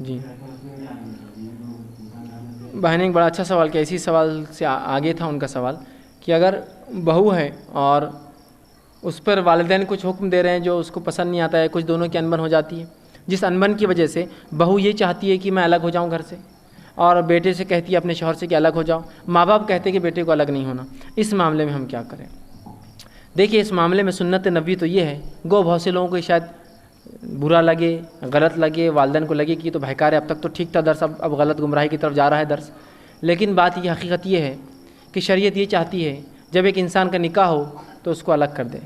جی بہن ایک بڑا اچھا سوال کیا، اسی سوال سے آگے تھا ان کا سوال کہ اگر بہو ہے اور اس پر والدین کچھ حکم دے رہے ہیں جو اس کو پسند نہیں آتا ہے، کچھ دونوں کی انبن ہو جاتی ہے، جس انبن کی وجہ سے بہو یہ چاہتی ہے کہ میں الگ ہو جاؤں گھر سے، اور بیٹے سے کہتی ہے اپنے شوہر سے کہ الگ ہو جاؤ، ماں باپ کہتے ہیں کہ بیٹے کو الگ نہیں ہونا، اس معاملے میں ہم کیا کریں؟ دیکھیے اس معاملے میں سنت نبوی تو یہ ہے، گو بہت سے لوگوں کو شاید برا لگے، غلط لگے، والدین کو لگے کہ یہ تو بہکار ہے، اب تک تو ٹھیک تھا درس، اب غلط گمراہی کی طرف جا رہا ہے درس، لیکن بات یہ حقیقت یہ ہے کہ شریعت یہ چاہتی ہے جب ایک انسان کا نکاح ہو تو اس کو الگ کر دے،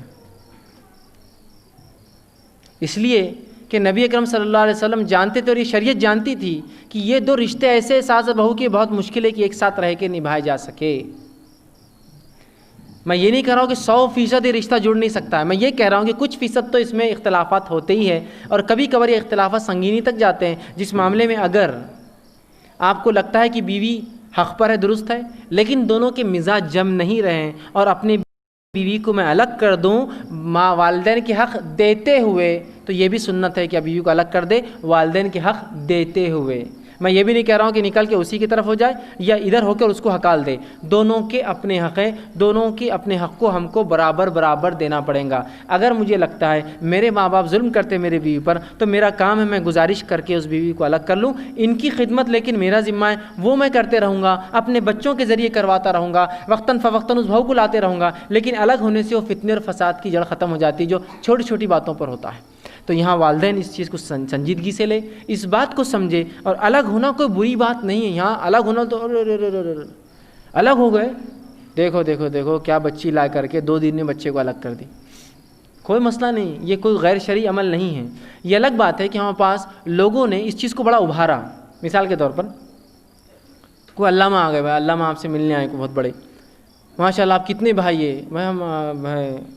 اس لیے کہ نبی اکرم صلی اللہ علیہ وسلم جانتے تھے اور یہ شریعت جانتی تھی کہ یہ دو رشتے ایسے ساس بہو کے بہت مشکل ہے کہ ایک ساتھ رہ کے نبھائے جا سکے۔ میں یہ نہیں کہہ رہا ہوں کہ 100% یہ رشتہ جڑ نہیں سکتا ہے، میں یہ کہہ رہا ہوں کہ کچھ فیصد تو اس میں اختلافات ہوتے ہی ہیں، اور کبھی کبھار یہ اختلافات سنگینی تک جاتے ہیں، جس معاملے میں اگر آپ کو لگتا ہے کہ بیوی حق پر ہے، درست ہے، لیکن دونوں کے مزاج جم نہیں رہے اور اپنے بیوی کو میں الگ کر دوں ماں والدین کے حق دیتے ہوئے، تو یہ بھی سنت ہے کہ آپ بیوی کو الگ کر دے والدین کے حق دیتے ہوئے۔ میں یہ بھی نہیں کہہ رہا ہوں کہ نکل کے اسی کی طرف ہو جائے یا ادھر ہو کر اس کو ہکال دے، دونوں کے اپنے حق ہیں، دونوں کے اپنے حق کو ہم کو برابر دینا پڑے گا۔ اگر مجھے لگتا ہے میرے ماں باپ ظلم کرتے میرے بیوی پر، تو میرا کام ہے میں گزارش کر کے اس بیوی کو الگ کر لوں، ان کی خدمت لیکن میرا ذمہ ہے، وہ میں کرتے رہوں گا، اپنے بچوں کے ذریعے کرواتا رہوں گا، وقتاً فوقتاً اس بہو کو لاتے رہوں گا، لیکن الگ ہونے سے وہ فتنے اور فساد کی جڑ ختم ہو جاتی جو چھوٹی چھوٹی باتوں پر ہوتا ہے۔ تو یہاں والدین اس چیز کو سنجیدگی سے لے، اس بات کو سمجھے، اور الگ ہونا کوئی بری بات نہیں ہے، یہاں الگ ہونا تو الگ ہو گئے، دیکھو کیا بچی لا کر کے 2 دن میں بچے کو الگ کر دی، کوئی مسئلہ نہیں، یہ کوئی غیر شرعی عمل نہیں ہے۔ یہ الگ بات ہے کہ ہمارے پاس لوگوں نے اس چیز کو بڑا ابھارا، مثال کے طور پر کوئی علامہ آ گئے، بھائی علامہ آپ سے ملنے آئے، کوئی بہت بڑے، ماشاء اللہ آپ کتنے بھائی ہیں؟ میں ہم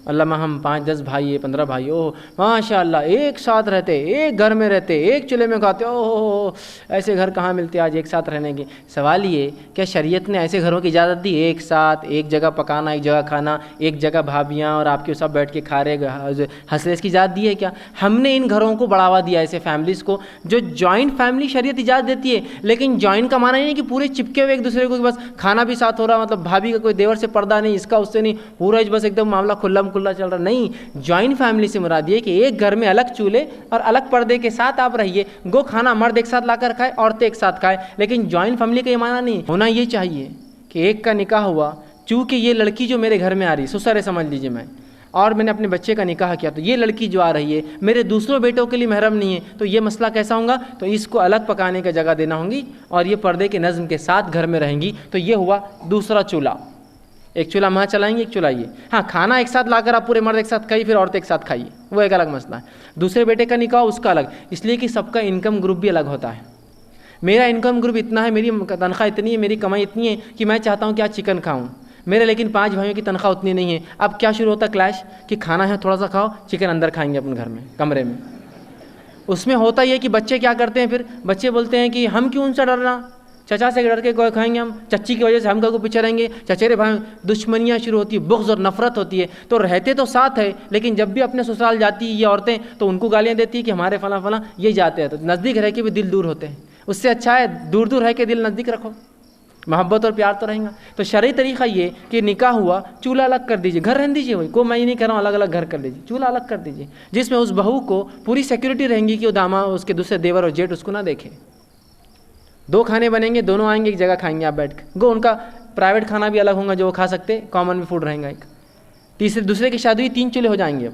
علامہ ہم 5-10 بھائی ہیں، 15 بھائی، اوہ ماشاء اللہ ایک ساتھ رہتے، ایک گھر میں رہتے، ایک چولہے میں کھاتے، اوہ ایسے گھر کہاں ملتے آج ایک ساتھ رہنے کے؟ سوال یہ کیا شریعت نے ایسے گھروں کی اجازت دی؟ ایک ساتھ ایک جگہ پکانا، ایک جگہ کھانا، ایک جگہ بھابیاں اور آپ کے سب بیٹھ کے کھا رہے ہنس رہے، اس کی اجازت دی ہے کیا؟ ہم نے ان گھروں کو بڑھاوا دیا، ایسے فیملیز کو جو جوائنٹ فیملی شریعت اجازت دیتی ہے، لیکن جوائنٹ کا معنی نہیں ہے کہ پورے چپکے ہوئے ایک دوسرے کو، بس کھانا بھی ساتھ ہو رہا، مطلب بھابھی کا کوئی دیور سے پردہ نہیں، اس کا اس سے نہیں، پورا بس ایک دم معاملہ کھلم کھلا چل رہا، نہیں، جوائنٹ فیملی سے مراد یہ کہ ایک گھر میں الگ چولہے اور الگ پردے کے ساتھ آپ رہیے، گو کھانا مرد ایک ساتھ لا کر کھائے، عورتیں ایک ساتھ کھائے، لیکن جوائنٹ فیملی کا یہ معنی نہیں ہونا۔ یہ چاہیے کہ ایک کا نکاح ہوا، چونکہ یہ لڑکی جو میرے گھر میں آ رہی سسر ہے سمجھ لیجیے میں، اور میں نے اپنے بچے کا نکاح کیا، تو یہ لڑکی جو آ رہی ہے میرے دوسروں بیٹوں کے لیے محرم نہیں ہے، تو یہ مسئلہ کیسا ہوگا؟ تو اس کو الگ پکانے کا جگہ دینا ہوں گی، اور یہ پردے کے نظم کے ساتھ گھر میں رہیں گی، تو یہ ہوا دوسرا چولہا، ایک چولہا ماں چلائیں گے، ایک چولہا یہ، ہاں کھانا ایک ساتھ لا کر آپ پورے مرد ایک ساتھ کھائیے، پھر عورتیں ایک ساتھ کھائیے، وہ ایک الگ مسئلہ ہے۔ دوسرے بیٹے کا نکاح اس کا الگ، اس لیے کہ سب کا انکم گروپ بھی الگ ہوتا ہے۔ میرا انکم گروپ اتنا ہے، میری تنخواہ اتنی ہے، میری کمائی اتنی ہے کہ میں چاہتا ہوں کہ آج چکن کھاؤں، میرے لیکن 5 بھائیوں کی تنخواہ اتنی نہیں ہے۔ اب کیا شروع ہوتا کلیش کہ کھانا ہے تھوڑا سا کھاؤ، چکن اندر کھائیں گے اپنے گھر میں کمرے میں۔ اس میں ہوتا یہ کہ بچے کیا کرتے ہیں، پھر بچے بولتے ہیں کہ ہم کیوں ان سے ڈرنا، چچا سے ڈر کے کوئی کھائیں گے ہم، چچی کی وجہ سے ہم کو پیچھے رہیں گے، چچیرے بھائی، دشمنیاں شروع ہوتی ہے، بغض اور نفرت ہوتی ہے۔ تو رہتے تو ساتھ ہے، لیکن جب بھی اپنے سسرال جاتی ہے یہ عورتیں تو ان کو گالیاں دیتی ہے کہ ہمارے فلاں فلاں یہ جاتے ہیں، تو نزدیک رہ کے بھی دل دور ہوتے ہیں۔ اس سے اچھا ہے دور دور رہ کے دل نزدیک رکھو، محبت اور پیار تو رہیں گا۔ تو شرعی طریقہ یہ کہ نکاح ہوا، چولہا الگ کر دیجیے، گھر رہنے دیجیے، وہی کو میں یہ نہیں کہہ رہا ہوں الگ الگ گھر کر دیجیے، چولہا الگ کر دیجیے، جس میں اس بہو کو پوری سیکورٹی رہیں گی کہ وہ داماد اس کے دوسرے دیور اور جیٹ اس کو نہ دیکھے۔ 2 کھانے بنیں گے، دونوں آئیں گے ایک جگہ کھائیں گے آپ بیٹھ کے، گو ان کا پرائیویٹ کھانا بھی الگ ہوگا جو وہ کھا سکتے، کامن بھی فوڈ رہیں گا ایک۔ دوسرے کی شادی 3 چولہے ہو جائیں گے، اب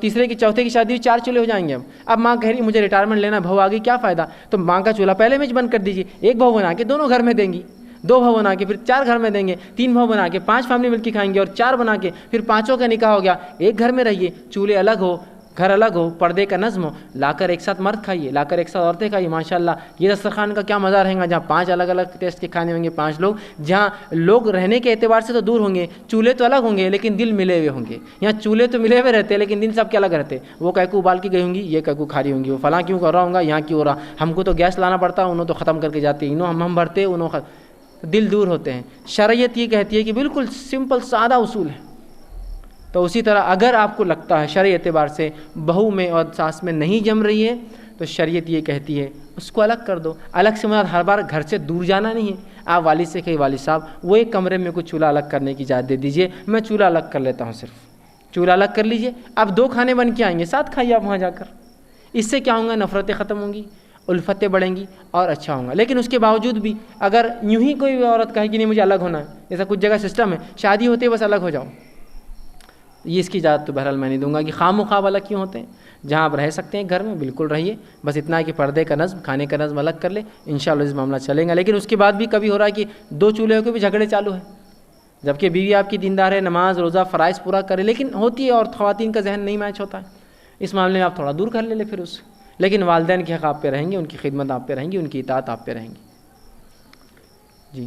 تیسرے کی شادی 4 چولہے ہو جائیں گے۔ اب ماں کہہ رہی مجھے ریٹائرمنٹ لینا، بہو آگے کیا فائدہ، تو ماں کا چولہا پہلے میں بند کر دیجیے، ایک بہو بنا کے دونوں گھر میں دیں گی، 2 بہو بنا کے پھر 4 گھر میں دیں گے، 3 بہو بنا کے 5 فیملی مل کے کھائیں گے، اور 4 بنا کے پھر 5 کا نکاح ہو گیا، ایک گھر میں رہیے، چولہے الگ ہو، گھر الگ ہو، پردے کا نظم ہو، لا کر ایک ساتھ مرد کھائیے، لا کر ایک ساتھ عورتیں کھائیے، ماشاءاللہ یہ دسترخوان کا کیا مزہ رہے گا، جہاں 5 الگ الگ ٹیسٹ کے کھانے ہوں گے، 5 لوگ، جہاں لوگ رہنے کے اعتبار سے تو دور ہوں گے، چولہے تو الگ ہوں گے لیکن دل ملے ہوئے ہوں گے۔ یہاں چولہے تو ملے ہوئے رہتے ہیں لیکن دل سب کے الگ رہتے، وہ کہکو ابال کے گئی ہوں گی، یہ کہکو کھا رہی ہوں گی، وہ فلاں کیوں کر رہا ہوں گا، یہاں کیوں ہو رہا، ہم کو تو گیس لانا پڑتا، انہوں تو ختم کر کے جاتے، انہوں ہم بھرتے، انہوں دل دور ہوتے ہیں۔ شریعت یہ کہتی ہے کہ بالکل سمپل سادہ اصول ہے، تو اسی طرح اگر آپ کو لگتا ہے شرعی اعتبار سے بہو میں اور ساس میں نہیں جم رہی ہے تو شریعت یہ کہتی ہے اس کو الگ کر دو. الگ سے مراد ہر بار گھر سے دور جانا نہیں ہے. آپ والد سے کہیں والد صاحب وہ ایک کمرے میں کچھ چولہا الگ کرنے کی اجازت دے دیجئے, میں چولہا الگ کر لیتا ہوں, صرف چولہا الگ کر لیجئے, اب 2 کھانے بن کے آئیں گے, ساتھ کھائیے آپ وہاں جا کر. اس سے کیا ہوں گا, نفرتیں ختم ہوں گی, الفتیں بڑھیں گی اور اچھا ہوگا. لیکن اس کے باوجود بھی اگر یوں ہی کوئی عورت کہے کہ نہیں مجھے الگ ہونا ہے, جیسا کچھ جگہ سسٹم ہے شادی ہوتے بس الگ ہو جاؤ, یہ اس کی اجازت تو بہرحال میں نہیں دوں گا کہ خواہ مخواہ الگ کیوں ہوتے ہیں. جہاں آپ رہ سکتے ہیں گھر میں بالکل رہیے, بس اتنا ہے کہ پردے کا نظم, کھانے کا نظم الگ کر لیں, انشاءاللہ اس معاملہ چلیں گا. لیکن اس کے بعد بھی کبھی ہو رہا ہے کہ 2 چولہے کے بھی جھگڑے چالو ہیں, جبکہ بیوی آپ کی دیندار ہے, نماز روزہ فرائض پورا کرے, لیکن ہوتی ہے اور خواتین کا ذہن نہیں میچ ہوتا ہے. اس معاملے میں آپ تھوڑا دور کر لیں پھر اس سے. لیکن والدین کے حق آپ پہ رہیں گے, ان کی خدمت آپ پہ رہیں گی, ان کی اطاعت آپ پہ رہیں گی. جی